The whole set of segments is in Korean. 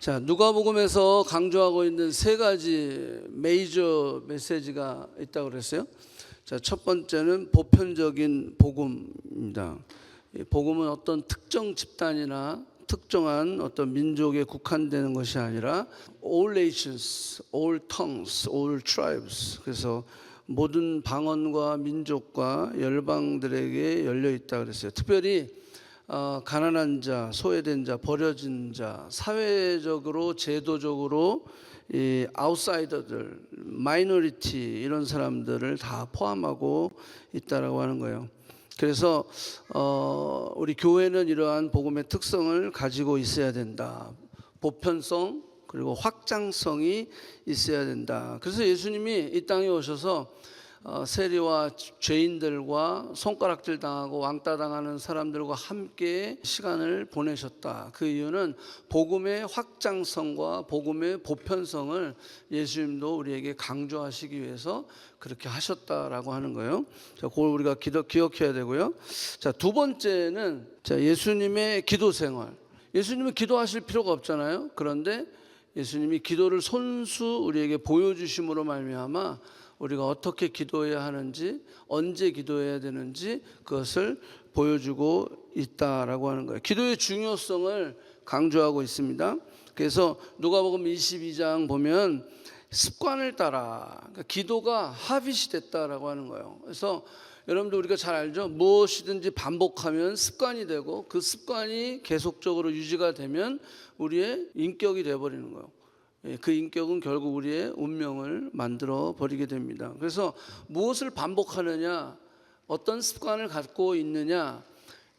자, 누가복음에서 강조하고 있는 세 가지 메이저 메시지가 있다고 그랬어요. 자, 첫 번째는 보편적인 복음입니다. 이 복음은 어떤 특정 집단이나 특정한 어떤 민족에 국한되는 것이 아니라 all nations, all tongues, all tribes. 그래서 모든 방언과 민족과 열방들에게 열려 있다 그랬어요. 특별히 가난한 자, 소외된 자, 버려진 자, 사회적으로 제도적으로 이 아웃사이더들, 마이너리티 이런 사람들을 다 포함하고 있다라고 하는 거예요. 그래서 우리 교회는 이러한 복음의 특성을 가지고 있어야 된다. 보편성 그리고 확장성이 있어야 된다. 그래서 예수님이 이 땅에 오셔서 세리와 죄인들과 손가락질 당하고 왕따 당하는 사람들과 함께 시간을 보내셨다. 그 이유는 복음의 확장성과 복음의 보편성을 예수님도 우리에게 강조하시기 위해서 그렇게 하셨다라고 하는 거예요. 자, 그걸 우리가 기억해야 되고요. 자, 두 번째는 예수님의 기도 생활. 예수님은 기도하실 필요가 없잖아요. 그런데 예수님이 기도를 손수 우리에게 보여주심으로 말미암아 우리가 어떻게 기도해야 하는지, 언제 기도해야 되는지 그것을 보여주고 있다라고 하는 거예요. 기도의 중요성을 강조하고 있습니다. 그래서 누가복음 22장 보면 습관을 따라, 그러니까 기도가 하빗이 됐다라고 하는 거예요. 그래서 여러분들 우리가 잘 알죠? 무엇이든지 반복하면 습관이 되고 그 습관이 계속적으로 유지가 되면 우리의 인격이 되어버리는 거예요. 그 인격은 결국 우리의 운명을 만들어 버리게 됩니다. 그래서 무엇을 반복하느냐, 어떤 습관을 갖고 있느냐,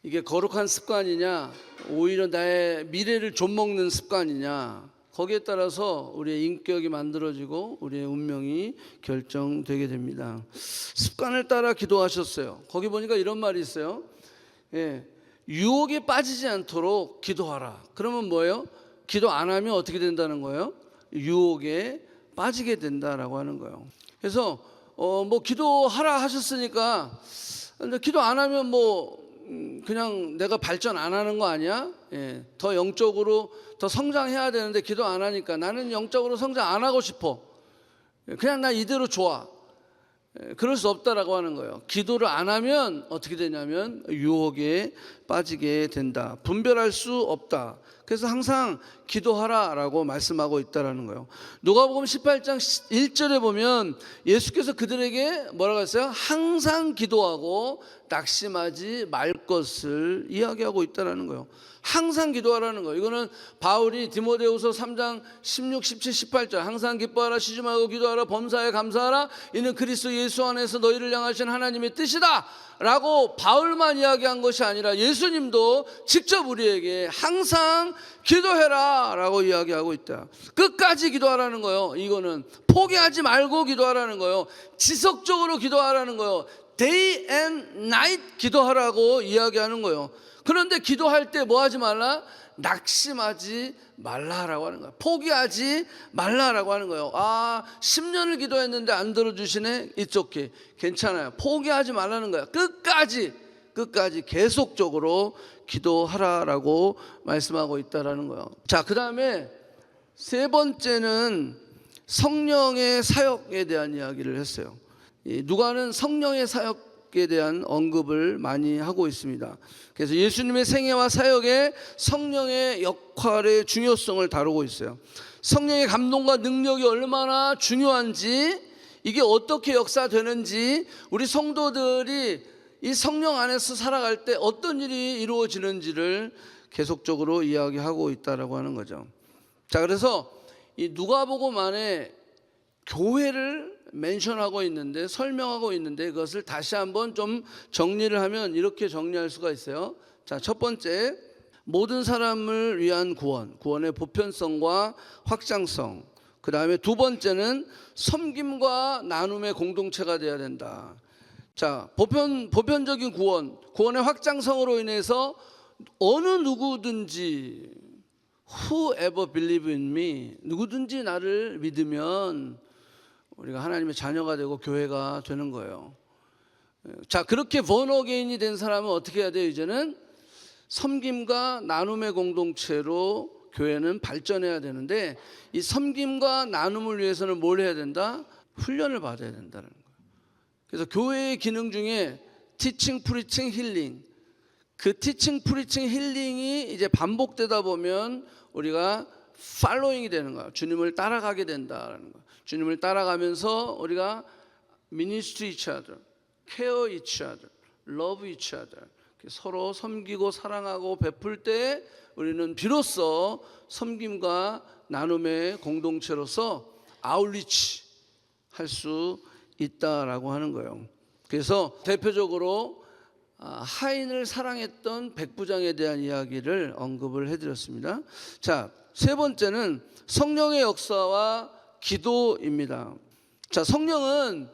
이게 거룩한 습관이냐, 오히려 나의 미래를 좀먹는 습관이냐, 거기에 따라서 우리의 인격이 만들어지고 우리의 운명이 결정되게 됩니다. 습관을 따라 기도하셨어요. 거기 보니까 이런 말이 있어요. 유혹에 빠지지 않도록 기도하라. 그러면 뭐예요? 기도 안 하면 어떻게 된다는 거예요? 유혹에 빠지게 된다라고 하는 거예요. 그래서 뭐 기도하라 하셨으니까 기도 안 하면 뭐 그냥 내가 발전 안 하는 거 아니야? 더 영적으로 더 성장해야 되는데 기도 안 하니까 나는 영적으로 성장 안 하고 싶어. 그냥 나 이대로 좋아. 그럴 수 없다라고 하는 거예요. 기도를 안 하면 어떻게 되냐면 유혹에 빠지게 된다. 분별할 수 없다. 그래서 항상 기도하라라고 말씀하고 있다라는 거예요. 누가복음 18장 1절에 보면 예수께서 그들에게 뭐라고 했어요? 항상 기도하고 낙심하지 말 것을 이야기하고 있다라는 거예요. 항상 기도하라는 거예요. 이거는 바울이 디모데후서 3장 16, 17, 18절 항상 기뻐하라, 쉬지 말고 기도하라, 범사에 감사하라, 이는 그리스도 예수 안에서 너희를 향하신 하나님의 뜻이다 라고 바울만 이야기한 것이 아니라 예수님도 직접 우리에게 항상 기도해라 라고 이야기하고 있다. 끝까지 기도하라는 거예요. 이거는 포기하지 말고 기도하라는 거예요. 지속적으로 기도하라는 거예요. Day and night 기도하라고 이야기하는 거예요. 그런데 기도할 때 뭐 하지 말라? 낙심하지 말라라고 하는 거예요. 포기하지 말라라고 하는 거예요. 10년을 기도했는데 안 들어주시네? It's okay. 괜찮아요. 포기하지 말라는 거예요. 끝까지 계속적으로 기도하라라고 말씀하고 있다라는 거예요. 자, 그 다음에 세 번째는 성령의 사역에 대한 이야기를 했어요. 누가는 성령의 사역에 대한 언급을 많이 하고 있습니다. 그래서 예수님의 생애와 사역에 성령의 역할의 중요성을 다루고 있어요. 성령의 감동과 능력이 얼마나 중요한지, 이게 어떻게 역사되는지, 우리 성도들이 이 성령 안에서 살아갈 때 어떤 일이 이루어지는지를 계속적으로 이야기하고 있다라고 하는 거죠. 자, 그래서 이 누가복음 안에 교회를 멘션하고 있는데, 설명하고 있는데, 그것을 다시 한번 좀 정리를 하면 이렇게 정리할 수가 있어요. 자, 첫 번째, 모든 사람을 위한 구원의 보편성과 확장성. 그 다음에 두 번째는 섬김과 나눔의 공동체가 되어야 된다. 자, 보편적인 구원의 확장성으로 인해서 어느 누구든지 whoever believe in me, 누구든지 나를 믿으면 우리가 하나님의 자녀가 되고 교회가 되는 거예요. 자, 그렇게 born again이 된 사람은 어떻게 해야 돼요? 이제는 섬김과 나눔의 공동체로 교회는 발전해야 되는데 이 섬김과 나눔을 위해서는 뭘 해야 된다? 훈련을 받아야 된다는 거예요. 그래서 교회의 기능 중에 티칭, 프리칭, 힐링, 그 티칭, 프리칭, 힐링이 이제 반복되다 보면 우리가 팔로잉이 되는 거예요. 주님을 따라가게 된다는 거예요. 주님을 따라가면서 우리가 ministry each other, care each other, love each other, 서로 섬기고 사랑하고 베풀 때 우리는 비로소 섬김과 나눔의 공동체로서 아웃리치 할 수 있다라고 하는 거예요. 그래서 대표적으로 하인을 사랑했던 백부장에 대한 이야기를 언급을 해드렸습니다. 자, 세 번째는 성령의 역사와 기도입니다. 자, 성령은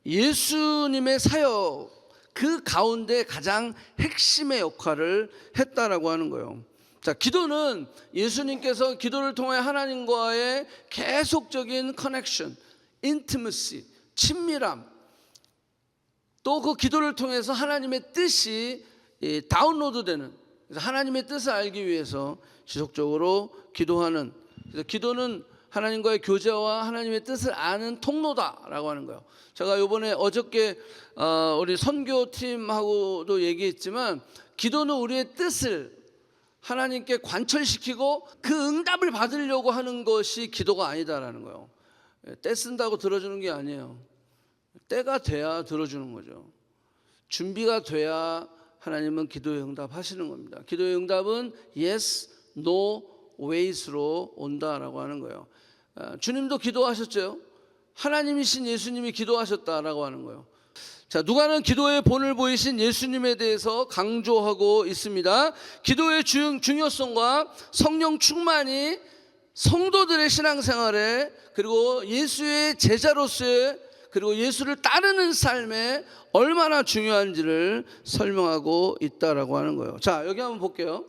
예수님의 사역 그 가운데 가장 핵심의 역할을 했다라고 하는 거예요. 자, 기도는 예수님께서 기도를 통해 하나님과의 계속적인 커넥션, 인티머시, 친밀함, 또 그 기도를 통해서 하나님의 뜻이 다운로드되는, 그래서 하나님의 뜻을 알기 위해서 지속적으로 기도하는, 그래서 기도는 하나님과의 교제와 하나님의 뜻을 아는 통로다라고 하는 거예요. 제가 이번에 어저께 우리 선교팀하고도 얘기했지만 기도는 우리의 뜻을 하나님께 관철시키고 그 응답을 받으려고 하는 것이 기도가 아니다라는 거예요. 때 쓴다고 들어주는 게 아니에요. 때가 돼야 들어주는 거죠. 준비가 돼야 하나님은 기도의 응답하시는 겁니다. 기도의 응답은 yes, no ways로 온다라고 하는 거예요. 주님도 기도하셨죠. 하나님이신 예수님이 기도하셨다라고 하는 거예요. 자, 누가는 기도의 본을 보이신 예수님에 대해서 강조하고 있습니다. 기도의 중요성과 성령 충만이 성도들의 신앙생활에, 그리고 예수의 제자로서의, 그리고 예수를 따르는 삶에 얼마나 중요한지를 설명하고 있다라고 하는 거예요. 자, 여기 한번 볼게요.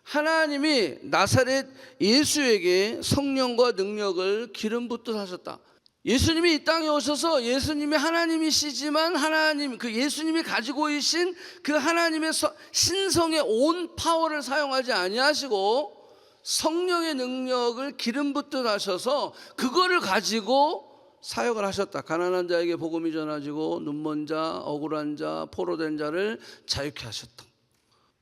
하나님이 나사렛 예수에게 성령과 능력을 기름 붓듯 하셨다. 예수님이 이 땅에 오셔서 예수님이 하나님이시지만 하나님, 그 예수님이 가지고 계신 그 하나님의 신성의 온 파워를 사용하지 아니하시고 성령의 능력을 기름 붓듯 하셔서 그거를 가지고 사역을 하셨다. 가난한 자에게 복음이 전하지고 눈먼 자, 억울한 자, 포로된 자를 자유케 하셨다.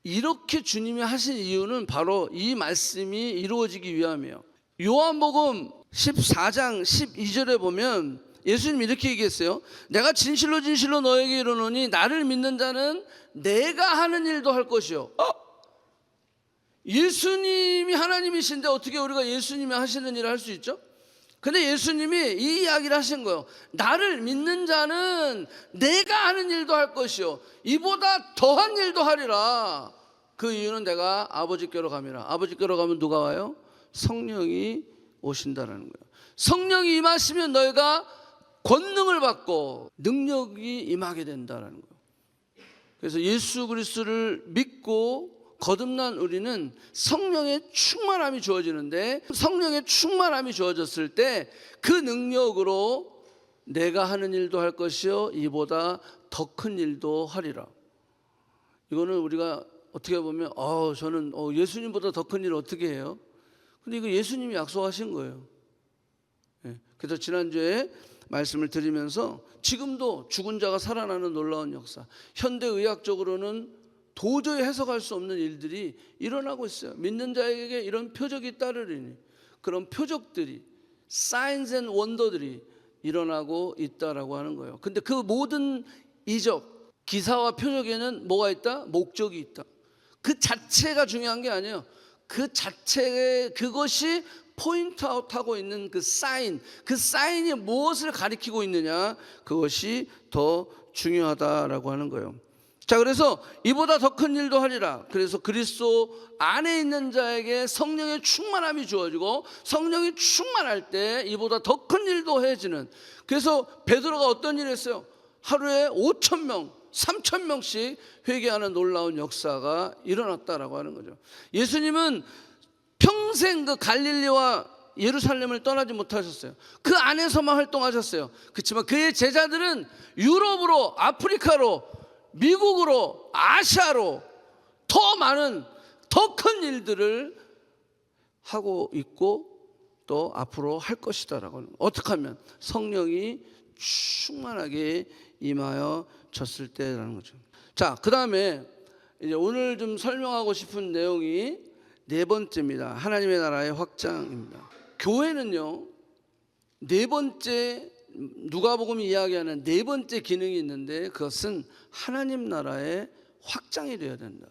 이렇게 주님이 하신 이유는 바로 이 말씀이 이루어지기 위함이에요. 요한복음 14장 12절에 보면 예수님이 이렇게 얘기했어요. 내가 진실로 진실로 너에게 이르노니 나를 믿는 자는 내가 하는 일도 할 것이요. 예수님이 하나님이신데 어떻게 우리가 예수님이 하시는 일을 할 수 있죠? 근데 예수님이 이 이야기를 하신 거예요. 나를 믿는 자는 내가 하는 일도 할 것이요 이보다 더한 일도 하리라. 그 이유는 내가 아버지께로 감이라. 아버지께로 가면 누가 와요? 성령이 오신다라는 거예요. 성령이 임하시면 너희가 권능을 받고 능력이 임하게 된다라는 거예요. 그래서 예수 그리스도를 믿고 거듭난 우리는 성령의 충만함이 주어지는데, 성령의 충만함이 주어졌을 때 그 능력으로 내가 하는 일도 할 것이요 이보다 더 큰 일도 하리라. 이거는 우리가 어떻게 보면 저는 예수님보다 더 큰 일을 어떻게 해요? 근데 이거 예수님이 약속하신 거예요. 그래서 지난주에 말씀을 드리면서 지금도 죽은 자가 살아나는 놀라운 역사, 현대의학적으로는 도저히 해석할 수 없는 일들이 일어나고 있어요. 믿는 자에게 이런 표적이 따르리니 그런 표적들이, 사인스 앤 원더들이 일어나고 있다라고 하는 거예요. 근데 그 모든 이적, 기사와 표적에는 뭐가 있다? 목적이 있다. 그 자체가 중요한 게 아니에요. 그 자체의 그것이 포인트 아웃하고 있는 그 사인이 무엇을 가리키고 있느냐, 그것이 더 중요하다라고 하는 거예요. 자, 그래서 이보다 더 큰 일도 하리라. 그래서 그리스도 안에 있는 자에게 성령의 충만함이 주어지고 성령이 충만할 때 이보다 더 큰 일도 해지는. 그래서 베드로가 어떤 일을 했어요? 하루에 5,000명 3,000명씩 회개하는 놀라운 역사가 일어났다라고 하는 거죠. 예수님은 평생 그 갈릴리와 예루살렘을 떠나지 못하셨어요. 그 안에서만 활동하셨어요. 그렇지만 그의 제자들은 유럽으로, 아프리카로, 미국으로, 아시아로 더 많은 더 큰 일들을 하고 있고 또 앞으로 할 것이다라고 하는 거예요. 어떻게 하면? 성령이 충만하게 임하여 졌을 때라는 거죠. 자, 그 다음에 이제 오늘 좀 설명하고 싶은 내용이 네 번째입니다. 하나님의 나라의 확장입니다. 교회는요, 네 번째, 누가복음이 이야기하는 네 번째 기능이 있는데 그것은 하나님 나라의 확장이 되어야 된다.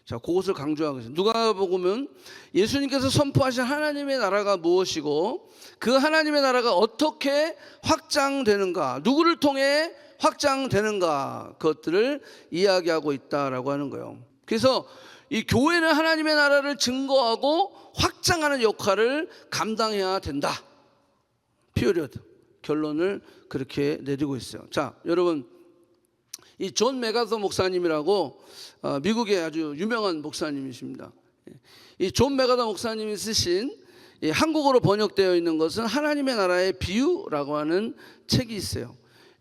자, 그것을 강조하고 있습니다. 누가복음은 예수님께서 선포하신 하나님의 나라가 무엇이고 그 하나님의 나라가 어떻게 확장되는가, 누구를 통해 확장되는가, 그것들을 이야기하고 있다라고 하는 거예요. 그래서 이 교회는 하나님의 나라를 증거하고 확장하는 역할을 감당해야 된다. 피어리어드. 결론을 그렇게 내리고 있어요. 자, 여러분, 이 존 메가더 목사님이라고 미국의 아주 유명한 목사님이십니다. 이 존 메가더 목사님이 쓰신 한국어로 번역되어 있는 것은 하나님의 나라의 비유라고 하는 책이 있어요.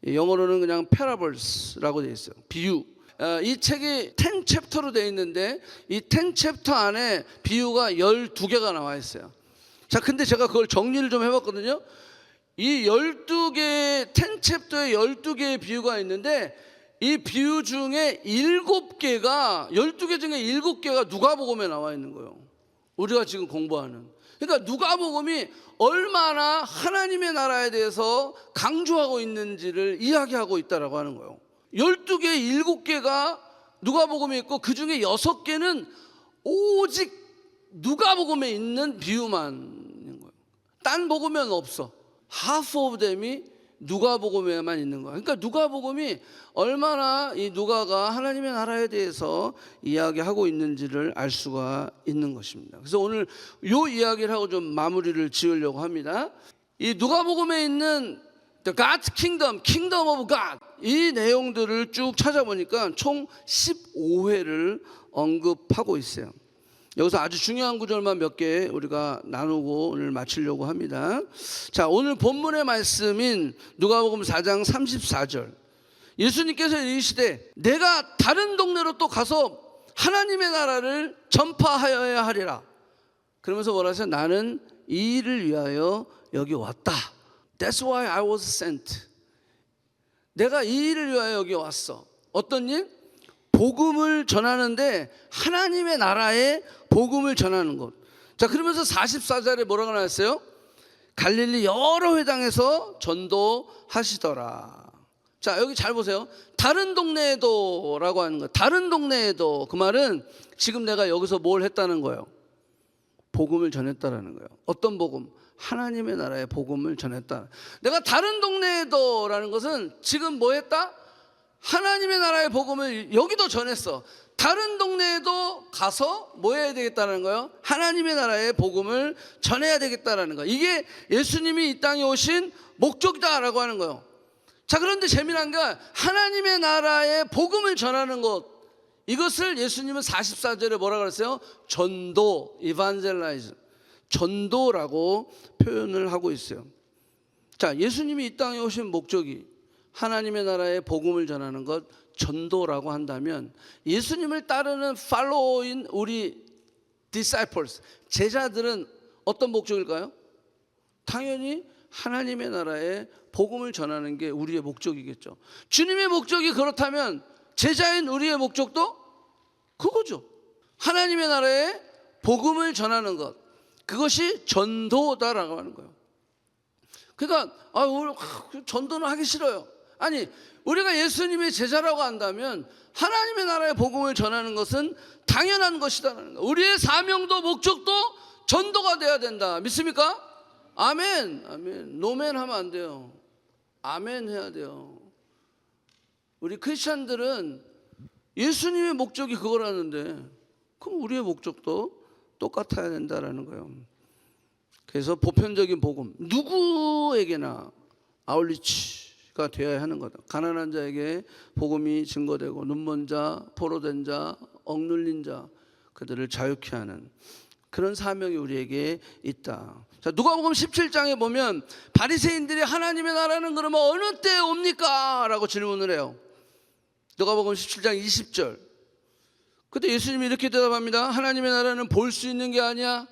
영어로는 그냥 parables라고 되어 있어요. 비유. 이 책이 10 챕터로 되어 있는데 이 10 챕터 안에 비유가 12개가 나와 있어요. 자, 근데 제가 그걸 정리를 좀 해봤거든요. 이 12개, 10 챕터에 12개의 비유가 있는데 이 비유 중에 7개가, 12개 중에 7개가 누가복음에 나와 있는 거예요. 우리가 지금 공부하는. 그러니까 누가복음이 얼마나 하나님의 나라에 대해서 강조하고 있는지를 이야기하고 있다라고 하는 거예요. 12개, 7개가 누가복음에 있고 그 중에 6개는 오직 누가복음에 있는 비유만 있는 거예요. 딴 복음에는 없어. half of them이 누가복음에만 있는 거야. 그러니까 누가복음이 얼마나 이 누가가 하나님의 나라에 대해서 이야기하고 있는지를 알 수가 있는 것입니다. 그래서 오늘 이 이야기를 하고 좀 마무리를 지으려고 합니다. 이 누가복음에 있는 The God's Kingdom, Kingdom of God, 이 내용들을 쭉 찾아보니까 총 15회를 언급하고 있어요. 여기서 아주 중요한 구절만 몇 개 우리가 나누고 오늘 마치려고 합니다. 자, 오늘 본문의 말씀인 누가복음 4장 34절. 예수님께서 이르시되 내가 다른 동네로 또 가서 하나님의 나라를 전파하여야 하리라. 그러면서 뭐라 하세요? 나는 이 일을 위하여 여기 왔다. That's why I was sent. 내가 이 일을 위하여 여기 왔어. 어떤 일? 복음을 전하는데 하나님의 나라의 복음을 전하는 것. 자, 그러면서 44절에 뭐라고 나왔어요? 갈릴리 여러 회당에서 전도하시더라. 자, 여기 잘 보세요. 다른 동네에도 라고 하는 거예요. 다른 동네에도. 그 말은 지금 내가 여기서 뭘 했다는 거예요? 복음을 전했다라는 거예요. 어떤 복음? 하나님의 나라의 복음을 전했다. 내가 다른 동네에도 라는 것은 지금 뭐 했다? 하나님의 나라의 복음을 여기도 전했어. 다른 동네에도 가서 뭐 해야 되겠다는 거예요? 하나님의 나라의 복음을 전해야 되겠다는 거예요. 이게 예수님이 이 땅에 오신 목적이다라고 하는 거예요. 자, 그런데 재미난 게 하나님의 나라의 복음을 전하는 것, 이것을 예수님은 44절에 뭐라고 그랬어요? 전도, evangelizing, 전도라고 표현을 하고 있어요. 자, 예수님이 이 땅에 오신 목적이 하나님의 나라의 복음을 전하는 것, 전도라고 한다면 예수님을 따르는 팔로워인 우리 disciples, 제자들은 어떤 목적일까요? 당연히 하나님의 나라의 복음을 전하는 게 우리의 목적이겠죠. 주님의 목적이 그렇다면 제자인 우리의 목적도 그거죠. 하나님의 나라의 복음을 전하는 것, 그것이 전도다라고 하는 거예요. 그러니까 전도는 하기 싫어요. 아니, 우리가 예수님의 제자라고 한다면 하나님의 나라의 복음을 전하는 것은 당연한 것이다라는 거예요. 우리의 사명도 목적도 전도가 돼야 된다. 믿습니까? 아멘. 아멘. 노멘 하면 안 돼요. 아멘 해야 돼요. 우리 크리스찬들은 예수님의 목적이 그거라는데 그럼 우리의 목적도 똑같아야 된다라는 거예요. 그래서 보편적인 복음, 누구에게나 아울리치가 되어야 하는 거다. 가난한 자에게 복음이 증거되고 눈먼 자, 포로된 자, 억눌린 자, 그들을 자유케 하는 그런 사명이 우리에게 있다. 자, 누가복음 17장에 보면 바리새인들이 하나님의 나라는 그러면 어느 때에 옵니까? 라고 질문을 해요. 누가복음 17장 20절. 그때 예수님이 이렇게 대답합니다. 하나님의 나라는 볼 수 있는 게 아니야.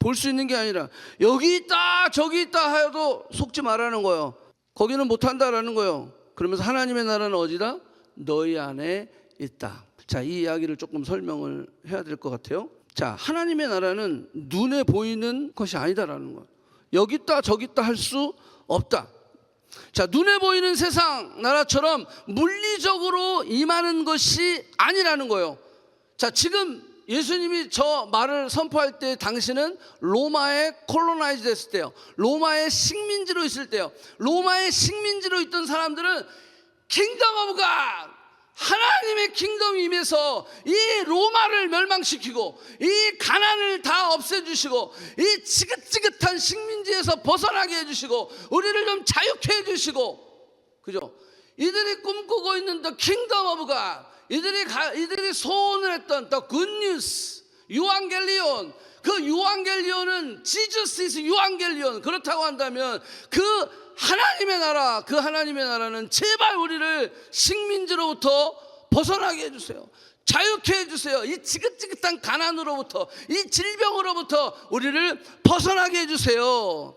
볼 수 있는 게 아니라 여기 있다 저기 있다 하여도 속지 말라는 거예요. 거기는 못한다라는 거예요. 그러면서 하나님의 나라는 어디다? 너희 안에 있다. 자, 이 이야기를 조금 설명을 해야 될 것 같아요. 자, 하나님의 나라는 눈에 보이는 것이 아니다라는 거예요. 여기 있다 저기 있다 할 수 없다. 자, 눈에 보이는 세상 나라처럼 물리적으로 임하는 것이 아니라는 거예요. 자, 지금 예수님이 저 말을 선포할 때 당신은 로마에 콜로나이즈 됐을 때요. 로마의 식민지로 있을 때요. 로마의 식민지로 있던 사람들은 킹덤 오브 갓, 하나님의 킹덤이 임해서 이 로마를 멸망시키고 이 가난을 다 없애주시고 이 지긋지긋한 식민지에서 벗어나게 해주시고 우리를 좀 자유케 해주시고, 그죠? 이들이 꿈꾸고 있는 the kingdom of God, 이들이 소원을 했던 the good news, 유앙겔리온, 그 유앙겔리온은 Jesus is 유앙겔리온. 그렇다고 한다면 그 하나님의 나라, 그 하나님의 나라는 제발 우리를 식민지로부터 벗어나게 해주세요. 자유케 해주세요. 이 지긋지긋한 가난으로부터, 이 질병으로부터 우리를 벗어나게 해주세요.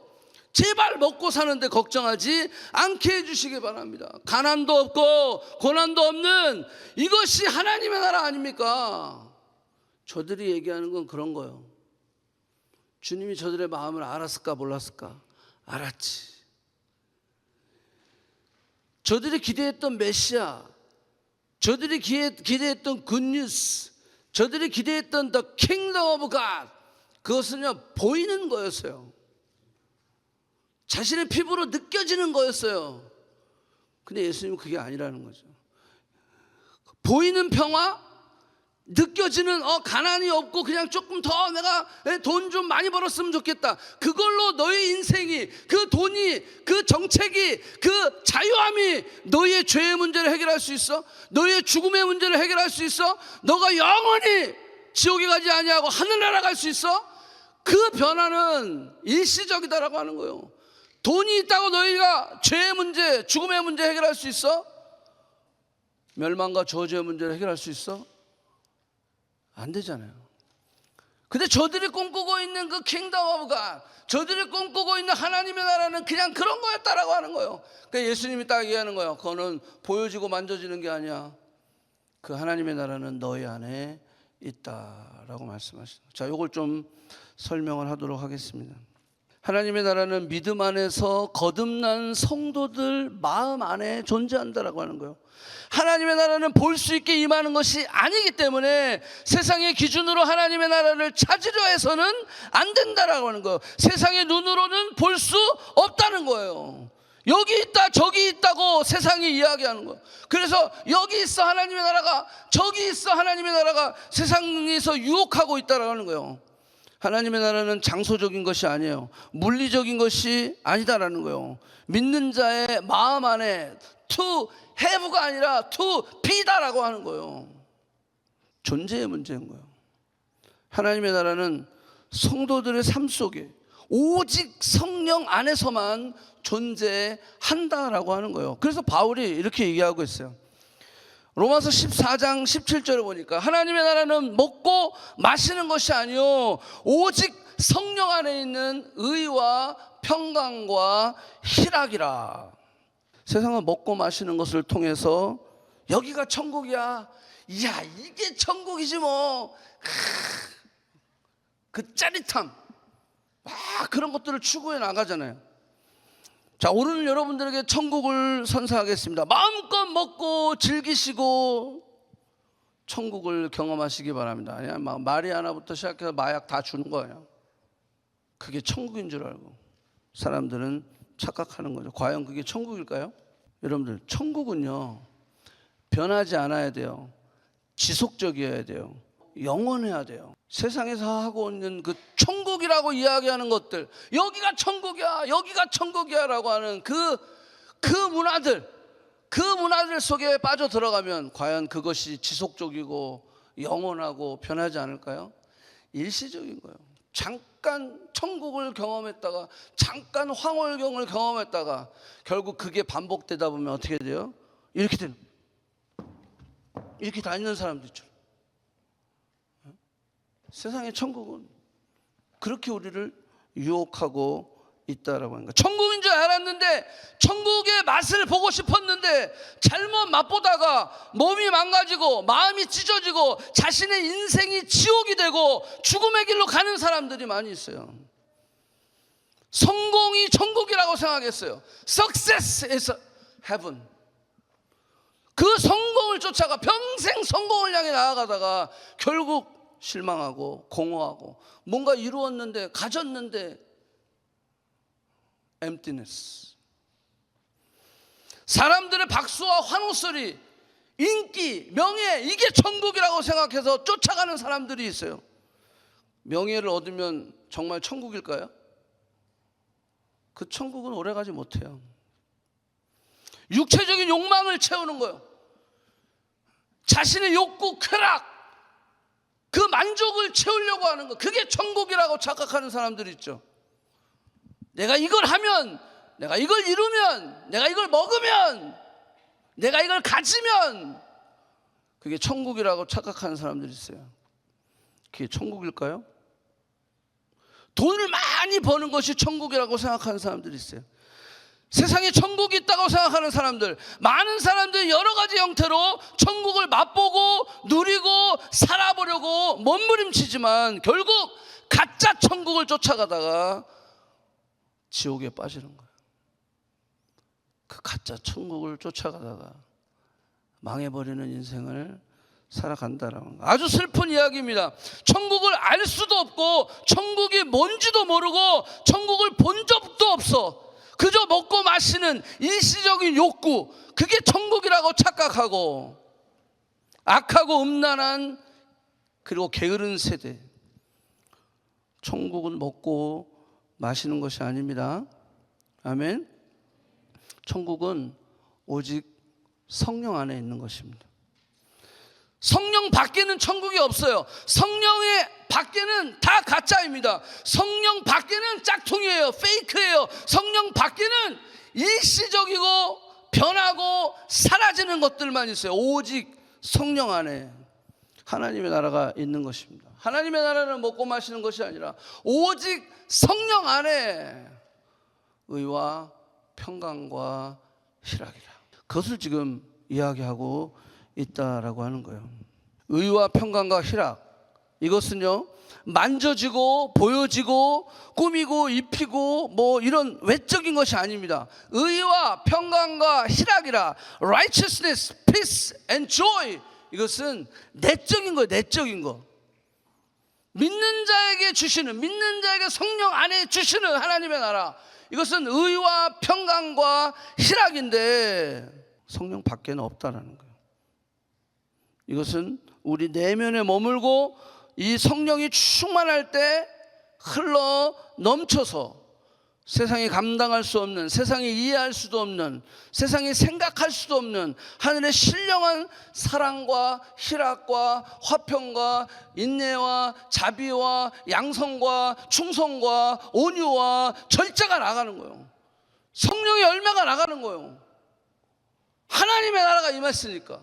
제발 먹고 사는데 걱정하지 않게 해주시기 바랍니다. 가난도 없고 고난도 없는 이것이 하나님의 나라 아닙니까? 저들이 얘기하는 건 그런 거예요. 주님이 저들의 마음을 알았을까 몰랐을까? 알았지. 저들이 기대했던 메시아, 저들이 기대했던 굿뉴스, 저들이 기대했던 the kingdom of God, 그것은요 보이는 거였어요. 자신의 피부로 느껴지는 거였어요. 근데 예수님은 그게 아니라는 거죠. 보이는 평화, 느껴지는 가난이 없고 그냥 조금 더 내가 돈 좀 많이 벌었으면 좋겠다. 그걸로 너의 인생이, 그 돈이, 그 정책이, 그 자유함이 너의 죄의 문제를 해결할 수 있어? 너의 죽음의 문제를 해결할 수 있어? 너가 영원히 지옥에 가지 아니하고 하늘나라 갈 수 있어? 그 변화는 일시적이다라고 하는 거예요. 돈이 있다고 너희가 죄의 문제, 죽음의 문제 해결할 수 있어? 멸망과 저주의 문제를 해결할 수 있어? 안 되잖아요. 근데 저들이 꿈꾸고 있는 그 킹덤 오브 갓, 저들이 꿈꾸고 있는 하나님의 나라는 그냥 그런 거였다라고 하는 거예요. 그러니까 예수님이 딱 얘기하는 거예요. 그거는 보여지고 만져지는 게 아니야. 그 하나님의 나라는 너희 안에 있다라고 말씀하시는 거예요. 자, 이걸 좀 설명을 하도록 하겠습니다. 하나님의 나라는 믿음 안에서 거듭난 성도들 마음 안에 존재한다라고 하는 거예요. 하나님의 나라는 볼 수 있게 임하는 것이 아니기 때문에 세상의 기준으로 하나님의 나라를 찾으려 해서는 안 된다라고 하는 거예요. 세상의 눈으로는 볼 수 없다는 거예요. 여기 있다 저기 있다고 세상이 이야기하는 거예요. 그래서 여기 있어 하나님의 나라가, 저기 있어 하나님의 나라가 세상에서 유혹하고 있다라고 하는 거예요. 하나님의 나라는 장소적인 것이 아니에요. 물리적인 것이 아니다라는 거예요. 믿는 자의 마음 안에 to have가 아니라 to be다라고 하는 거예요. 존재의 문제인 거예요. 하나님의 나라는 성도들의 삶 속에 오직 성령 안에서만 존재한다라고 하는 거예요. 그래서 바울이 이렇게 얘기하고 있어요. 로마서 14장 17절에 보니까 하나님의 나라는 먹고 마시는 것이 아니요 오직 성령 안에 있는 의와 평강과 희락이라. 세상은 먹고 마시는 것을 통해서 여기가 천국이야, 이야 이게 천국이지 뭐, 그 짜릿함 막 그런 것들을 추구해 나가잖아요. 자, 오늘 여러분들에게 천국을 선사하겠습니다. 마음껏 먹고 즐기시고 천국을 경험하시기 바랍니다. 아니야, 막 마리아나부터 시작해서 마약 다 주는 거예요. 그게 천국인 줄 알고 사람들은 착각하는 거죠. 과연 그게 천국일까요? 여러분들, 천국은요 변하지 않아야 돼요. 지속적이어야 돼요. 영원해야 돼요. 세상에서 하고 있는 그 천국이라고 이야기하는 것들, 여기가 천국이야 여기가 천국이야 라고 하는 그 문화들 속에 빠져 들어가면 과연 그것이 지속적이고 영원하고 변하지 않을까요? 일시적인 거예요. 잠깐 천국을 경험했다가 잠깐 황홀경을 경험했다가 결국 그게 반복되다 보면 어떻게 돼요? 이렇게 되는, 이렇게 다니는 사람들 있죠. 세상의 천국은 그렇게 우리를 유혹하고 있다라고 하는 거예요. 천국인 줄 알았는데, 천국의 맛을 보고 싶었는데 잘못 맛보다가 몸이 망가지고 마음이 찢어지고 자신의 인생이 지옥이 되고 죽음의 길로 가는 사람들이 많이 있어요. 성공이 천국이라고 생각했어요. Success is heaven. 그 성공을 쫓아가 평생 성공을 향해 나아가다가 결국 실망하고 공허하고 뭔가 이루었는데, 가졌는데 emptiness. 사람들의 박수와 환호 소리, 인기, 명예, 이게 천국이라고 생각해서 쫓아가는 사람들이 있어요. 명예를 얻으면 정말 천국일까요? 그 천국은 오래가지 못해요. 육체적인 욕망을 채우는 거예요. 자신의 욕구, 쾌락, 그 만족을 채우려고 하는 거, 그게 천국이라고 착각하는 사람들이 있죠. 내가 이걸 하면, 내가 이걸 이루면, 내가 이걸 먹으면, 내가 이걸 가지면 그게 천국이라고 착각하는 사람들이 있어요. 그게 천국일까요? 돈을 많이 버는 것이 천국이라고 생각하는 사람들이 있어요. 세상에 천국이 있다고 생각하는 사람들, 많은 사람들이 여러 가지 형태로 천국을 맛보고 누리고 살아보려고 몸부림치지만 결국 가짜 천국을 쫓아가다가 지옥에 빠지는 거예요. 그 가짜 천국을 쫓아가다가 망해버리는 인생을 살아간다라는 거. 아주 슬픈 이야기입니다. 천국을 알 수도 없고 천국이 뭔지도 모르고 천국을 본 적도 없어. 그저 먹고 마시는 일시적인 욕구, 그게 천국이라고 착각하고 악하고 음란한 그리고 게으른 세대. 천국은 먹고 마시는 것이 아닙니다. 아멘. 천국은 오직 성령 안에 있는 것입니다. 성령 밖에는 천국이 없어요. 성령의 밖에는 다 가짜입니다. 성령 밖에는 짝퉁이에요. 페이크예요. 성령 밖에는 일시적이고 변하고 사라지는 것들만 있어요. 오직 성령 안에 하나님의 나라가 있는 것입니다. 하나님의 나라는 먹고 마시는 것이 아니라 오직 성령 안에 의와 평강과 희락이라. 그것을 지금 이야기하고 있다라고 하는 거예요. 의와 평강과 희락, 이것은요 만져지고 보여지고 꾸미고 입히고 뭐 이런 외적인 것이 아닙니다. 의와 평강과 희락이라, righteousness, peace and joy, 이것은 내적인 거예요. 내적인 거. 믿는 자에게 주시는, 믿는 자에게 성령 안에 주시는 하나님의 나라, 이것은 의와 평강과 희락인데 성령 밖에는 없다라는 거예요. 이것은 우리 내면에 머물고 이 성령이 충만할 때 흘러 넘쳐서 세상이 감당할 수 없는, 세상이 이해할 수도 없는, 세상이 생각할 수도 없는 하늘의 신령한 사랑과 희락과 화평과 인내와 자비와 양성과 충성과 온유와 절제가 나가는 거예요. 성령의 열매가 나가는 거예요. 하나님의 나라가 임했으니까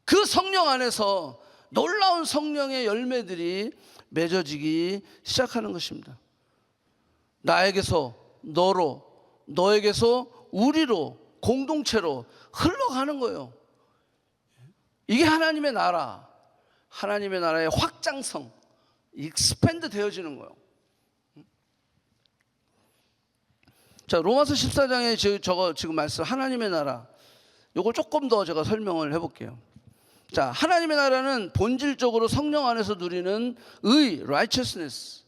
그 성령 안에서 놀라운 성령의 열매들이 맺어지기 시작하는 것입니다. 나에게서 너로, 너에게서 우리로, 공동체로 흘러가는 거예요. 이게 하나님의 나라, 하나님의 나라의 확장성, 익스팬드 되어지는 거예요. 자, 로마서 14장에 저거 지금 말씀 하나님의 나라, 요걸 조금 더 제가 설명을 해볼게요. 자, 하나님의 나라는 본질적으로 성령 안에서 누리는 의, righteousness,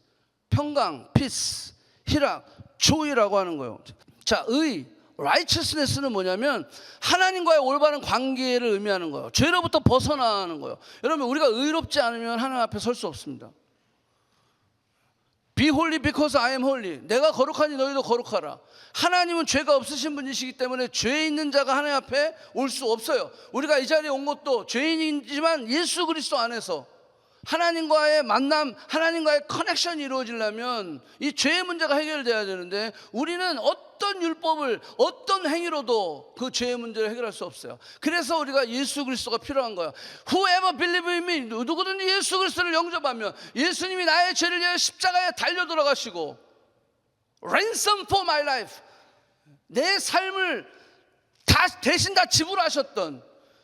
평강, peace, 희락, joy라고 하는 거예요. 자, 의, righteousness는 뭐냐면 하나님과의 올바른 관계를 의미하는 거예요. 죄로부터 벗어나는 거예요. 여러분, 우리가 의롭지 않으면 하나님 앞에 설 수 없습니다. Be holy because I am holy. 내가 거룩하니 너희도 거룩하라. 하나님은 죄가 없으신 분이시기 때문에 죄 있는 자가 하나님 앞에 올 수 없어요. 우리가 이 자리에 온 것도 죄인이지만 예수 그리스도 안에서 하나님과의 만남, 하나님과의 커넥션이 이루어지려면 이 죄의 문제가 해결돼야 되는데 우리는 어떤 율법을 어떤 행위로도 그 죄의 문제를 해결할 수 없어요. 그래서 우리가 예수 그리스도가 필요한 거예요. Whoever believe in me, 누구든지 예수 그리스도를 영접하면 예수님이 나의 죄를 위해 십자가에 달려 돌아가시고 ransom for my life, 내 삶을 대신 다 지불하셨던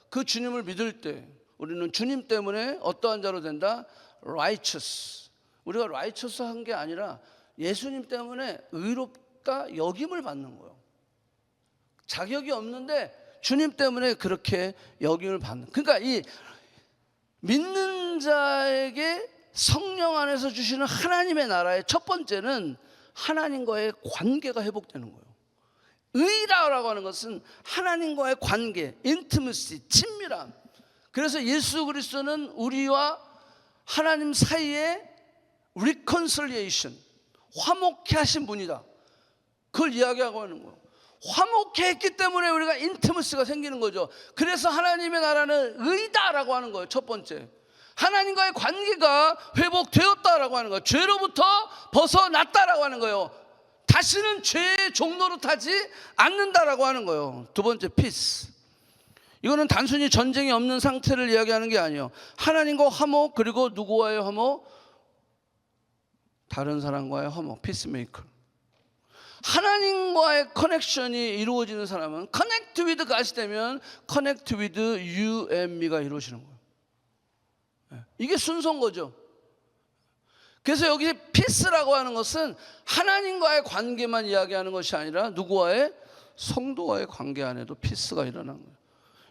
그 주님을 믿을 때 우리는 주님 때문에 어떠한 자로 된다? righteous. 우리가 righteous 한 게 아니라 예수님 때문에 의롭다 여김을 받는 거예요. 자격이 없는데 주님 때문에 그렇게 여김을 받는. 그러니까 이 믿는 자에게 성령 안에서 주시는 하나님의 나라의 첫 번째는 하나님과의 관계가 회복되는 거예요. 의라고 하는 것은 하나님과의 관계, intimacy, 친밀함. 그래서 예수 그리스도는 우리와 하나님 사이에 reconciliation, 화목케 하신 분이다. 그걸 이야기하고 하는 거예요. 화목케 했기 때문에 우리가 intimacy가 생기는 거죠. 그래서 하나님의 나라는 의다라고 하는 거예요. 첫 번째, 하나님과의 관계가 회복되었다라고 하는 거예요. 죄로부터 벗어났다라고 하는 거예요. 다시는 죄의 종로로 타지 않는다라고 하는 거예요. 두 번째, peace. 이거는 단순히 전쟁이 없는 상태를 이야기하는 게 아니에요. 하나님과 화목, 그리고 누구와의 화목? 다른 사람과의 화목, peacemaker. 하나님과의 커넥션이 이루어지는 사람은 connect with God이 되면 connect with you and me가 이루어지는 거예요. 이게 순서인 거죠. 그래서 여기 peace라고 하는 것은 하나님과의 관계만 이야기하는 것이 아니라 누구와의? 성도와의 관계 안에도 peace가 일어나는 거예요.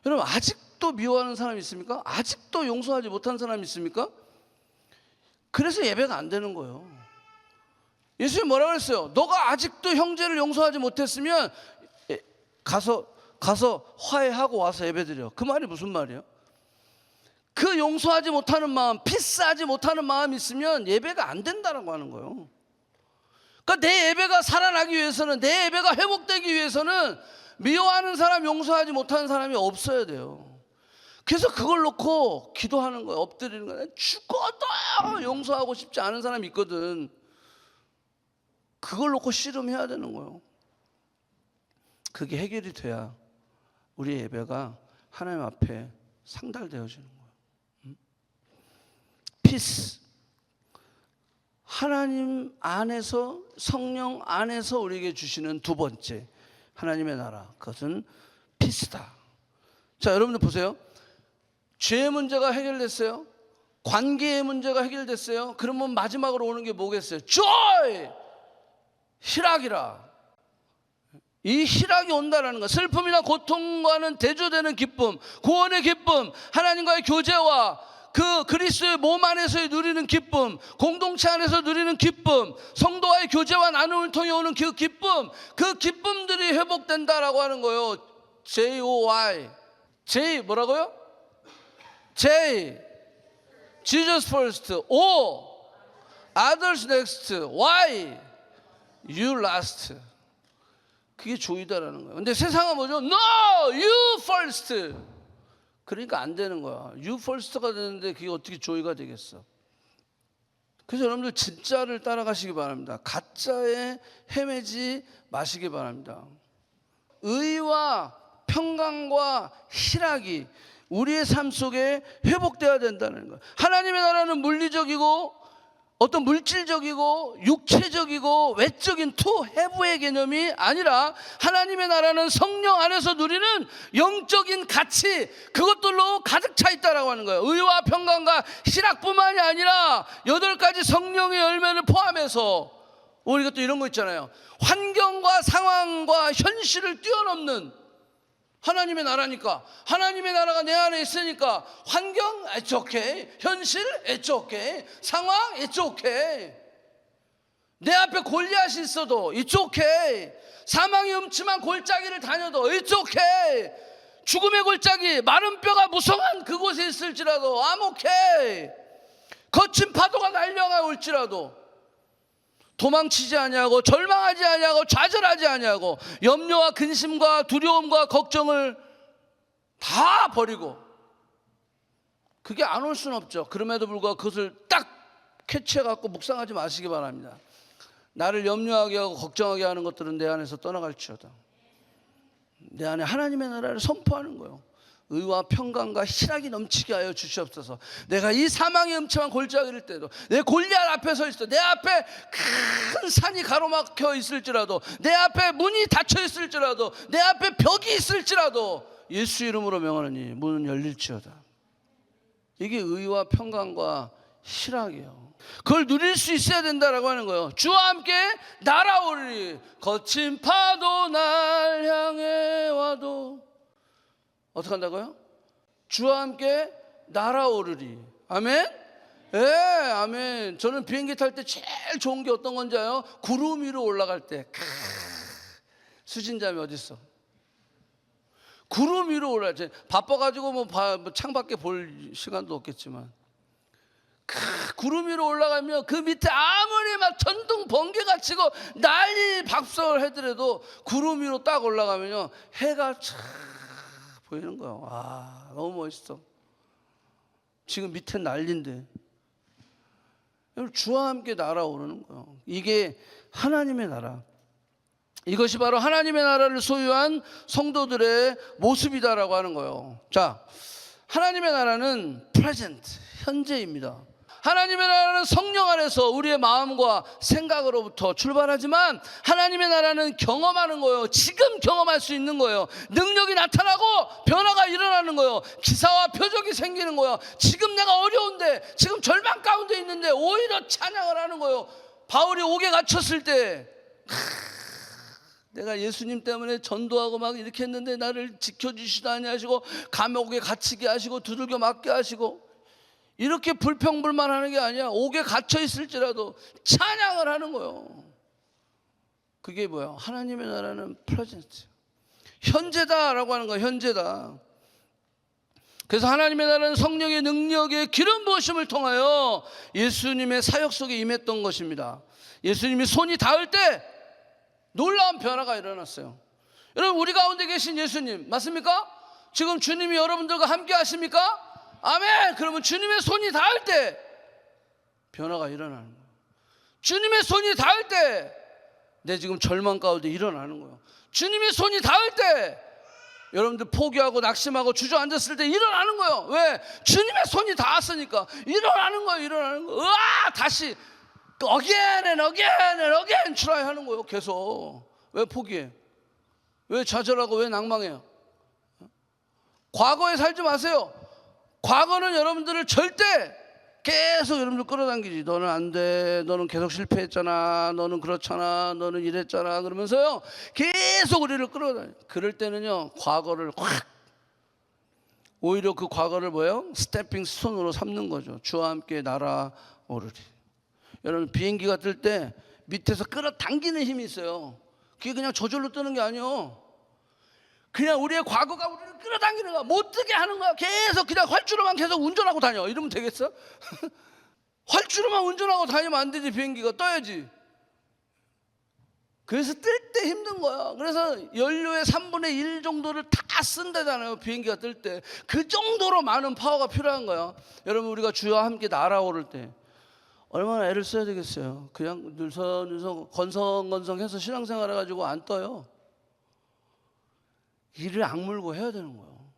여러분, 아직도 미워하는 사람이 있습니까? 아직도 용서하지 못한 사람이 있습니까? 그래서 예배가 안 되는 거예요. 예수님이 뭐라고 했어요? 너가 아직도 형제를 용서하지 못했으면 가서 화해하고 와서 예배드려. 그 말이 무슨 말이에요? 그 용서하지 못하는 마음, 피스하지 못하는 마음이 있으면 예배가 안 된다라고 하는 거예요. 그러니까 내 예배가 살아나기 위해서는, 내 예배가 회복되기 위해서는 미워하는 사람, 용서하지 못하는 사람이 없어야 돼요. 그래서 그걸 놓고 기도하는 거예요. 엎드리는 거예요. 죽어도 용서하고 싶지 않은 사람이 있거든. 그걸 놓고 씨름해야 되는 거예요. 그게 해결이 돼야 우리 예배가 하나님 앞에 상달되어지는 거예요. 피스. 하나님 안에서, 성령 안에서 우리에게 주시는 두 번째 하나님의 나라, 그것은 피스다. 자, 여러분들 보세요. 죄의 문제가 해결됐어요. 관계의 문제가 해결됐어요. 그러면 마지막으로 오는 게 뭐겠어요? joy! 희락이라. 이 희락이 온다라는 것, 슬픔이나 고통과는 대조되는 기쁨, 구원의 기쁨, 하나님과의 교제와 그 그리스도의 몸 안에서 누리는 기쁨, 공동체 안에서 누리는 기쁨, 성도와의 교제와 나눔을 통해 오는 그 기쁨, 그 기쁨들이 회복된다라고 하는 거예요. J-O-Y. J 뭐라고요? J Jesus first. O others next. Y you last. 그게 조이다라는 거예요. 근데 세상은 뭐죠? No, you first. 그러니까 안 되는 거야. You first가 되는데 그게 어떻게 조이가 되겠어? 그래서 여러분들 진짜를 따라가시기 바랍니다. 가짜에 헤매지 마시기 바랍니다. 의와 평강과 희락이 우리의 삶 속에 회복되어야 된다는 거예요. 하나님의 나라는 물리적이고 어떤 물질적이고 육체적이고 외적인 투 해부의 개념이 아니라 하나님의 나라는 성령 안에서 누리는 영적인 가치, 그것들로 가득 차 있다라고 하는 거예요. 의와 평강과 희락뿐만이 아니라 8가지 성령의 열매를 포함해서 우리가 또 이런 거 있잖아요. 환경과 상황과 현실을 뛰어넘는 하나님의 나라니까, 하나님의 나라가 내 안에 있으니까 환경 it's okay, 현실 it's okay, 상황 it's okay, 내 앞에 골리앗이 있어도 it's okay, 사망이 음침한 골짜기를 다녀도 it's okay, 죽음의 골짜기, 마른 뼈가 무성한 그곳에 있을지라도 I'm okay, 거친 파도가 날려가 올지라도 도망치지 아니하고 절망하지 아니하고 좌절하지 아니하고 염려와 근심과 두려움과 걱정을 다 버리고 그게 안 올 수는 없죠. 그럼에도 불구하고 그것을 딱 캐치해 갖고 묵상하지 마시기 바랍니다. 나를 염려하게 하고 걱정하게 하는 것들은 내 안에서 떠나갈지어다. 내 안에 하나님의 나라를 선포하는 거예요. 의와 평강과 희락이 넘치게 하여 주시옵소서. 내가 이 사망의 음침한 골짜기를 이를 때도, 내 골리앗 앞에 서 있을 때, 내 앞에 큰 산이 가로막혀 있을지라도, 내 앞에 문이 닫혀 있을지라도, 내 앞에 벽이 있을지라도 예수 이름으로 명하노니 문은 열릴지어다. 이게 의와 평강과 희락이에요. 그걸 누릴 수 있어야 된다라고 하는 거예요. 주와 함께 날아오르리. 거친 파도 날 향해 와도 어떻게 한다고요? 주와 함께 날아오르리. 아멘? 예, 아멘. 저는 비행기 탈 때 제일 좋은 게 어떤 건지 아요? 구름 위로 올라갈 때. 수진잠이 어디 있어? 구름 위로 올라갈 때. 바빠가지고 뭐 창밖에 볼 시간도 없겠지만 구름 위로 올라가면 그 밑에 아무리 막 전동 번개가 치고 난리 박수를 해더라도 구름 위로 딱 올라가면요 해가 쫙 보이는 거예요. 와, 너무 멋있어. 지금 밑에 난리인데 주와 함께 날아오르는 거예요. 이게 하나님의 나라. 이것이 바로 하나님의 나라를 소유한 성도들의 모습이다라고 하는 거예요. 자, 하나님의 나라는 present, 현재입니다. 하나님의 나라는 성령 안에서 우리의 마음과 생각으로부터 출발하지만 하나님의 나라는 경험하는 거예요. 지금 경험할 수 있는 거예요. 능력이 나타나고 변화가 일어나는 거예요. 기사와 표적이 생기는 거예요. 지금 내가 어려운데, 지금 절망 가운데 있는데 오히려 찬양을 하는 거예요. 바울이 옥에 갇혔을 때 내가 예수님 때문에 전도하고 막 이렇게 했는데 나를 지켜주시다 아니하시고 감옥에 갇히게 하시고 두들겨 맞게 하시고, 이렇게 불평불만하는 게 아니야. 옥에 갇혀 있을지라도 찬양을 하는 거예요. 그게 뭐야? 하나님의 나라는 프레젠트, 현재다라고 하는 거야. 현재다. 그래서 하나님의 나라는 성령의 능력의 기름 부으심을 통하여 예수님의 사역 속에 임했던 것입니다. 예수님이 손이 닿을 때 놀라운 변화가 일어났어요. 여러분, 우리 가운데 계신 예수님 맞습니까? 지금 주님이 여러분들과 함께 하십니까? 아멘. 그러면 주님의 손이 닿을 때 변화가 일어나는 거예요. 주님의 손이 닿을 때 내 지금 절망 가운데 일어나는 거예요. 주님의 손이 닿을 때 여러분들 포기하고 낙심하고 주저앉았을 때 일어나는 거예요. 왜? 주님의 손이 닿았으니까 일어나는 거예요. 일어나는 거예요. 으아! 다시 again and again and again try 하는 거예요. 계속. 왜 포기해? 왜 좌절하고 왜 낭망해요? 과거에 살지 마세요. 과거는 여러분들을 절대 계속 여러분들 끌어당기지. 너는 안 돼. 너는 계속 실패했잖아. 너는 그렇잖아. 너는 이랬잖아. 그러면서요 계속 우리를 끌어당겨. 그럴 때는요 과거를 확, 오히려 그 과거를 뭐예요? 스태핑 스톤으로 삼는 거죠. 주와 함께 날아오르리. 여러분, 비행기가 뜰 때 밑에서 끌어당기는 힘이 있어요. 그게 그냥 저절로 뜨는 게 아니에요. 그냥 우리의 과거가 우리를 끌어당기는 거야. 못 뜨게 하는 거야. 계속 그냥 활주로만 계속 운전하고 다녀. 이러면 되겠어? 활주로만 운전하고 다니면 안 되지. 비행기가 떠야지. 그래서 뜰 때 힘든 거야. 그래서 연료의 3분의 1 정도를 다 쓴다잖아요. 비행기가 뜰 때. 그 정도로 많은 파워가 필요한 거야. 여러분, 우리가 주와 함께 날아오를 때 얼마나 애를 써야 되겠어요. 그냥 늘성늘성 건성건성해서 신앙생활 해가지고 안 떠요. 이를 악물고 해야 되는 거예요.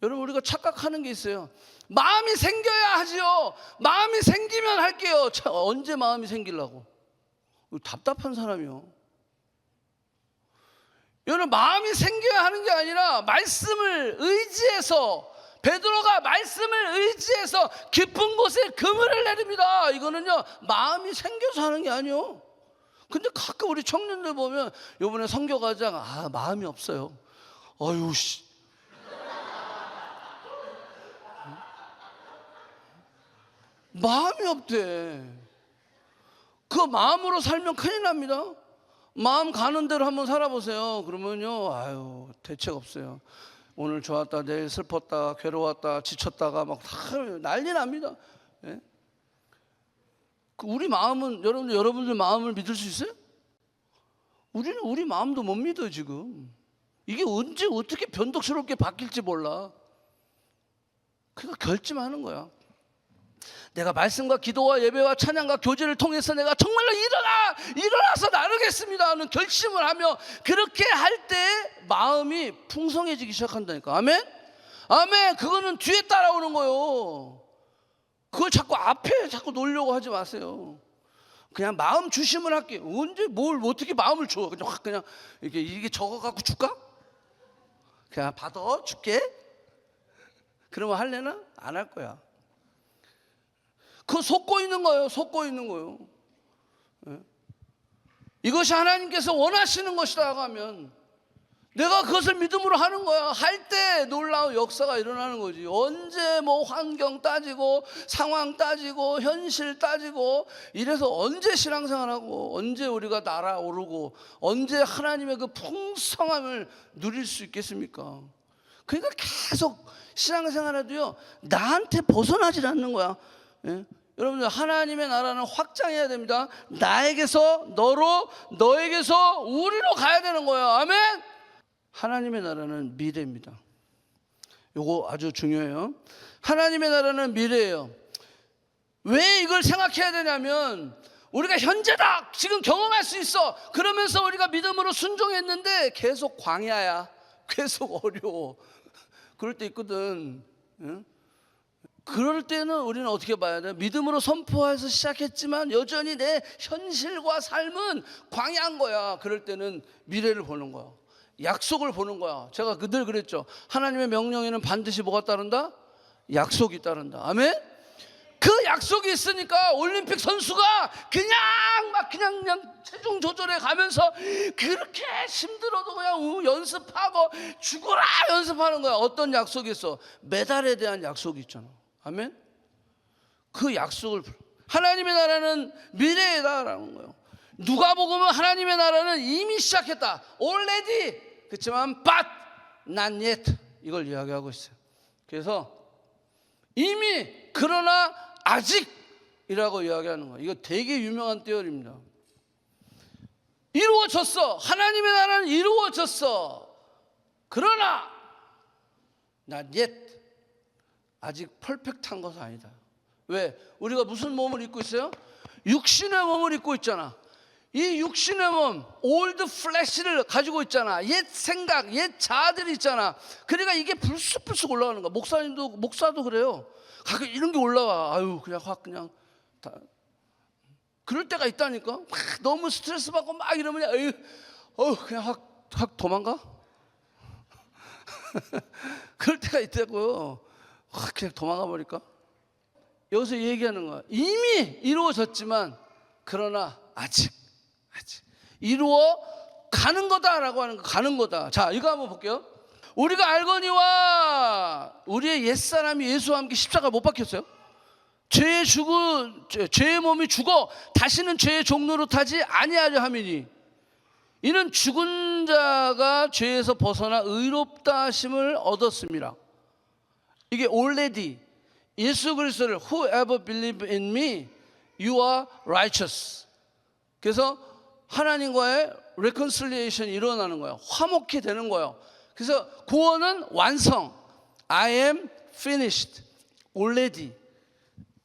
여러분, 우리가 착각하는 게 있어요. 마음이 생겨야 하지요. 마음이 생기면 할게요. 언제 마음이 생기려고? 답답한 사람이요. 여러분, 마음이 생겨야 하는 게 아니라 말씀을 의지해서, 베드로가 말씀을 의지해서 깊은 곳에 그물을 내립니다. 이거는요 마음이 생겨서 하는 게 아니요. 근데 가끔 우리 청년들 보면 요번에 선교과장 마음이 없어요. 아유 씨. 마음이 없대. 그 마음으로 살면 큰일 납니다. 마음 가는 대로 한번 살아보세요. 그러면요 아유 대책 없어요. 오늘 좋았다 내일 슬펐다 괴로웠다 지쳤다가 막 다 난리 납니다. 예? 우리 마음은 여러분들 마음을 믿을 수 있어요? 우리는 우리 마음도 못 믿어요. 지금 이게 언제 어떻게 변덕스럽게 바뀔지 몰라. 그러니까 결심하는 거야. 내가 말씀과 기도와 예배와 찬양과 교제를 통해서 내가 정말로 일어나서 나르겠습니다 하는 결심을 하며 그렇게 할 때 마음이 풍성해지기 시작한다니까. 아멘? 아멘. 그거는 뒤에 따라오는 거예요. 그걸 자꾸 앞에 자꾸 놓으려고 하지 마세요. 그냥 마음 주심을 할게. 언제 뭘 어떻게 마음을 줘? 그냥 확 그냥 이게 적어 갖고 줄까? 그냥 받아 줄게. 그러면 할래나? 안 할 거야. 그거 속고 있는 거예요. 속고 있는 거예요. 이것이 하나님께서 원하시는 것이다 하면 내가 그것을 믿음으로 하는 거야. 할 때 놀라운 역사가 일어나는 거지. 언제 뭐 환경 따지고 상황 따지고 현실 따지고 이래서 언제 신앙생활하고 언제 우리가 날아오르고 언제 하나님의 그 풍성함을 누릴 수 있겠습니까? 그러니까 계속 신앙생활에도요 나한테 벗어나질 않는 거야. 예? 여러분들 하나님의 나라는 확장해야 됩니다. 나에게서 너로 너에게서 우리로 가야 되는 거예요. 아멘. 하나님의 나라는 미래입니다. 요거 아주 중요해요. 하나님의 나라는 미래예요. 왜 이걸 생각해야 되냐면 우리가 현재다 지금 경험할 수 있어 그러면서 우리가 믿음으로 순종했는데 계속 광야야. 계속 어려워. 그럴 때 있거든. 응? 그럴 때는 우리는 어떻게 봐야 돼? 믿음으로 선포해서 시작했지만 여전히 내 현실과 삶은 광야인 거야. 그럴 때는 미래를 보는 거야. 약속을 보는 거야. 제가 늘 그랬죠. 하나님의 명령에는 반드시 뭐가 따른다? 약속이 따른다. 아멘? 그 약속이 있으니까 올림픽 선수가 그냥 체중 조절해 가면서 그렇게 힘들어도 그냥 연습하고 죽어라 연습하는 거야. 어떤 약속이 있어? 메달에 대한 약속이 있잖아. 아멘? 그 약속을 하나님의 나라는 미래이다라는 거예요. 누가복음은 하나님의 나라는 이미 시작했다. already. 그렇지만 but not yet. 이걸 이야기하고 있어요. 그래서 이미 그러나 아직이라고 이야기하는 거예요. 이거 되게 유명한 떼어입니다. 이루어졌어. 하나님의 나라는 이루어졌어. 그러나 not yet. 아직 퍼펙트한 것은 아니다. 왜? 우리가 무슨 몸을 입고 있어요? 육신의 몸을 입고 있잖아. 이 육신의 몸, 올드 플래시를 가지고 있잖아. 옛 생각, 옛 자아들이 있잖아. 그러니까 이게 불쑥불쑥 올라가는 거야. 목사도 그래요. 가끔 이런 게 올라와. 아유, 그냥 확 그냥 다. 그럴 때가 있다니까. 막 너무 스트레스 받고 막 이러면 아유, 그냥 확 도망가. 그럴 때가 있다고요. 확 그냥 도망가 버릴까? 여기서 얘기하는 거야. 이미 이루어졌지만 그러나 아직 이루어 가는 거다라고 하는 거. 가는 거다. 자, 이거 한번 볼게요. 우리가 알거니와 우리의 옛사람이 예수와 함께 십자가 못 박혔어요. 죄의 몸이 죽어 다시는 죄의 종로로 타지 아니하려 함이니 이는 죽은 자가 죄에서 벗어나 의롭다 하심을 얻었습니다. 이게 already 예수 그리스도를 whoever believe in me you are righteous. 그래서 하나님과의 reconciliation이 일어나는 거예요. 화목이 되는 거예요. 그래서 구원은 완성. I am finished. already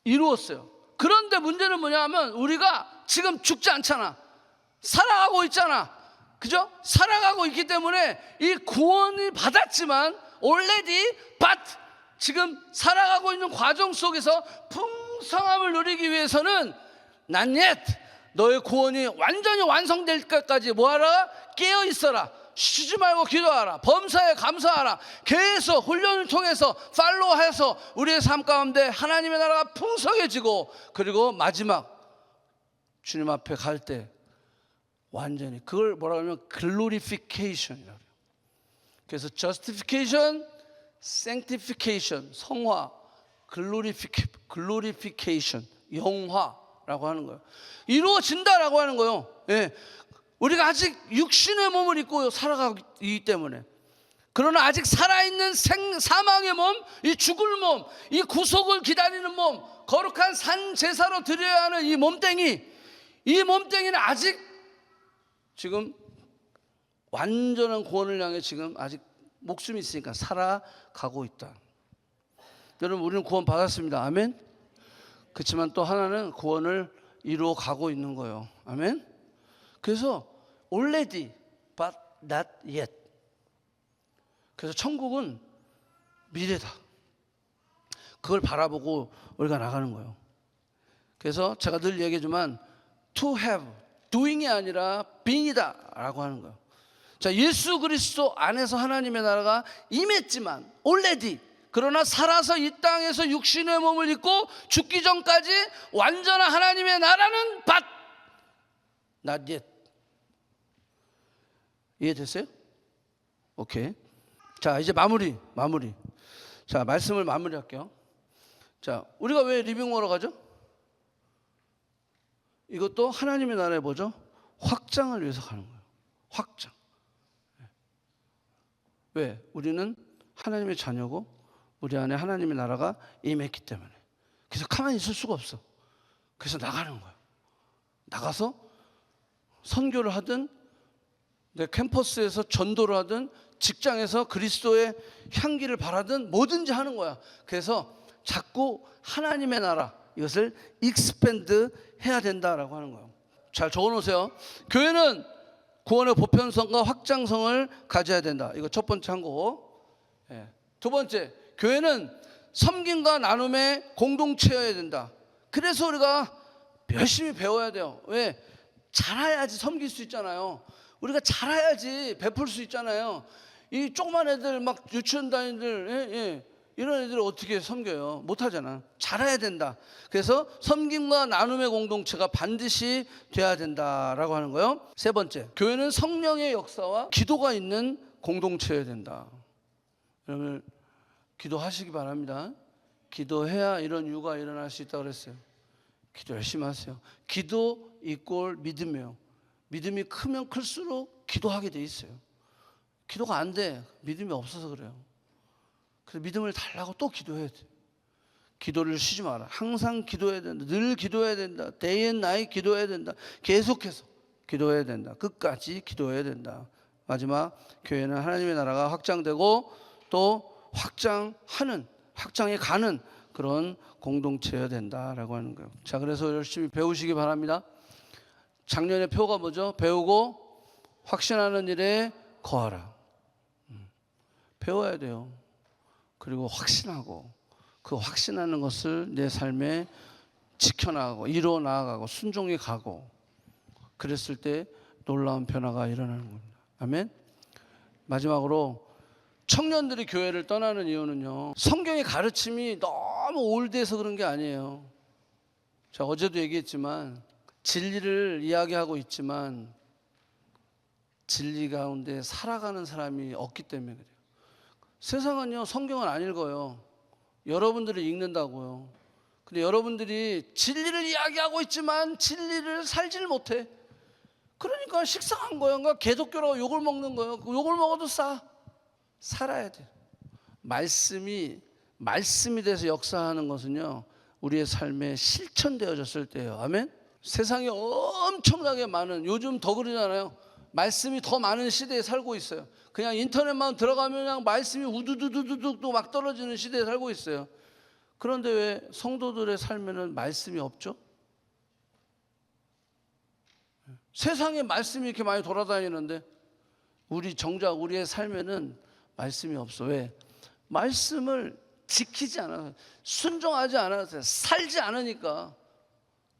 이루었어요. 그런데 문제는 뭐냐면 우리가 지금 죽지 않잖아. 살아가고 있잖아. 그죠? 살아가고 있기 때문에 이 구원을 받았지만 already but 지금 살아가고 있는 과정 속에서 풍성함을 누리기 위해서는 not yet 너의 구원이 완전히 완성될 것까지 뭐하라? 깨어 있어라. 쉬지 말고 기도하라. 범사에 감사하라. 계속 훈련을 통해서 팔로우해서 우리의 삶 가운데 하나님의 나라가 풍성해지고 그리고 마지막 주님 앞에 갈 때 완전히 그걸 뭐라고 하면 글로리피케이션이라고 해요. 그래서 justification, sanctification, 성화, 글로리피케이션, 영화라고 하는 거예요. 이루어진다라고 하는 거예요. 예. 우리가 아직 육신의 몸을 입고 살아가기 때문에 그러나 아직 살아있는 사망의 몸, 이 죽을 몸, 이 구속을 기다리는 몸, 거룩한 산 제사로 드려야 하는 이 몸뚱이는 아직 지금 완전한 구원을 향해 지금 아직 목숨이 있으니까 살아가고 있다. 여러분 우리는 구원 받았습니다. 아멘. 그렇지만 또 하나는 구원을 이루어 가고 있는 거예요. 아멘. 그래서 already but not yet. 그래서 천국은 미래다. 그걸 바라보고 우리가 나가는 거예요. 그래서 제가 늘 얘기하지만 to have, doing이 아니라 being이다 라고 하는 거예요. 자, 예수 그리스도 안에서 하나님의 나라가 임했지만 already, 그러나 살아서 이 땅에서 육신의 몸을 입고 죽기 전까지 완전한 하나님의 나라는 but not yet. 이해됐어요? 오케이. 자, 이제 마무리. 자, 말씀을 마무리할게요. 자, 우리가 왜 리빙워로 가죠? 이것도 하나님의 나라에 뭐죠? 확장을 위해서 가는 거예요. 확장. 왜? 우리는 하나님의 자녀고 우리 안에 하나님의 나라가 임했기 때문에. 그래서 가만히 있을 수가 없어. 그래서 나가는 거예요. 나가서 선교를 하든 내 캠퍼스에서 전도를 하든 직장에서 그리스도의 향기를 바라든 뭐든지 하는 거야. 그래서 자꾸 하나님의 나라 이것을 익스펜드 해야 된다라고 하는 거예요. 잘 적어놓으세요. 교회는 구원의 보편성과 확장성을 가져야 된다. 이거 첫 번째 한 거고. 두 번째, 교회는 섬김과 나눔의 공동체여야 된다. 그래서 우리가 열심히 배워야 돼요. 왜? 잘해야지 섬길 수 있잖아요. 우리가 잘해야지 베풀 수 있잖아요. 이 조그만 애들 막 유치원 다니들 이런 애들 어떻게 섬겨요? 못하잖아. 잘해야 된다. 그래서 섬김과 나눔의 공동체가 반드시 돼야 된다라고 하는 거예요. 세 번째, 교회는 성령의 역사와 기도가 있는 공동체여야 된다. 여러분 기도하시기 바랍니다. 기도해야 이런 유가 일어날 수 있다고 그랬어요. 기도 열심히 하세요. 기도 이꼴 믿음이에요. 믿음이 크면 클수록 기도하게 돼 있어요. 기도가 안 돼. 믿음이 없어서 그래요. 그래서 믿음을 달라고 또 기도해야 돼. 기도를 쉬지 마라. 항상 기도해야 된다. 늘 기도해야 된다. Day and night 기도해야 된다. 계속해서 기도해야 된다. 끝까지 기도해야 된다. 마지막, 교회는 하나님의 나라가 확장되고 또 확장해 가는 그런 공동체여야 된다라고 하는 거예요. 자, 그래서 열심히 배우시기 바랍니다. 작년의 표가 뭐죠? 배우고 확신하는 일에 거하라. 배워야 돼요. 그리고 확신하고 그 확신하는 것을 내 삶에 지켜나가고 이루어 나아가고 순종해 가고, 그랬을 때 놀라운 변화가 일어나는 겁니다. 아멘. 마지막으로 청년들이 교회를 떠나는 이유는요, 성경의 가르침이 너무 올드해서 그런 게 아니에요. 제가 어제도 얘기했지만 진리를 이야기하고 있지만 진리 가운데 살아가는 사람이 없기 때문에 그래요. 세상은요, 성경을 안 읽어요. 여러분들이 읽는다고요. 근데 여러분들이 진리를 이야기하고 있지만 진리를 살지를 못해. 그러니까 식상한 거예요. 그러니까 개독교라고 욕을 먹는 거예요. 욕을 먹어도 살아야 돼. 말씀이 돼서 역사하는 것은요, 우리의 삶에 실천되어졌을 때예요. 아멘. 세상에 엄청나게 많은, 요즘 더 그러잖아요. 말씀이 더 많은 시대에 살고 있어요. 그냥 인터넷만 들어가면 그냥 말씀이 우두두두두두 막 떨어지는 시대에 살고 있어요. 그런데 왜 성도들의 삶에는 말씀이 없죠? 세상에 말씀이 이렇게 많이 돌아다니는데 정작 우리의 삶에는 말씀이 없어. 왜? 말씀을 지키지 않아서, 순종하지 않아서, 살지 않으니까.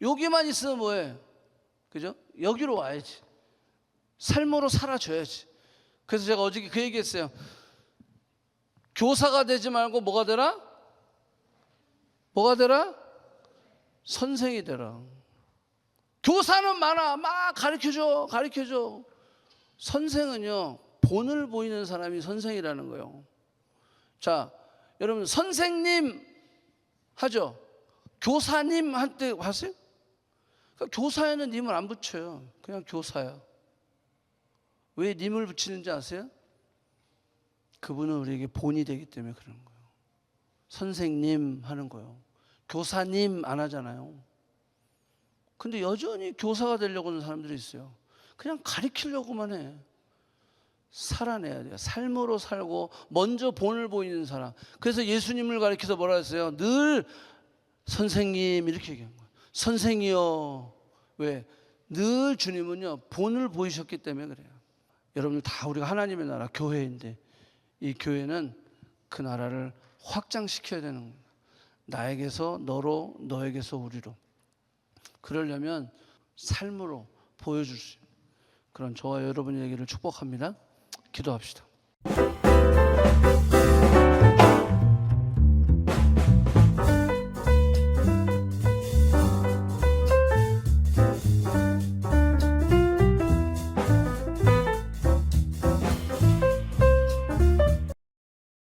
여기만 있으면 뭐해? 그죠? 여기로 와야지. 삶으로 살아줘야지. 그래서 제가 어저께 그 얘기했어요. 교사가 되지 말고 뭐가 되라? 선생이 되라. 교사는 많아. 막 가르쳐줘. 선생은요, 본을 보이는 사람이 선생이라는 거예요. 자, 여러분 선생님 하죠? 교사님 할 때 봤어요? 그러니까 교사에는 님을 안 붙여요. 그냥 교사야. 왜 님을 붙이는지 아세요? 그분은 우리에게 본이 되기 때문에 그러는 거예요. 선생님 하는 거예요. 교사님 안 하잖아요. 근데 여전히 교사가 되려고 하는 사람들이 있어요. 그냥 가르치려고만 해. 살아내야 돼요. 삶으로 살고 먼저 본을 보이는 사람. 그래서 예수님을 가리켜서 뭐라 했어요? 늘 선생님 이렇게 얘기한 거예요. 선생이여. 왜? 늘 주님은요 본을 보이셨기 때문에 그래요. 여러분들 다 우리가 하나님의 나라 교회인데 이 교회는 그 나라를 확장시켜야 되는 거예요. 나에게서 너로, 너에게서 우리로. 그러려면 삶으로 보여줄 수 있는 그런 저와 여러분의 얘기를 축복합니다. 기도합시다.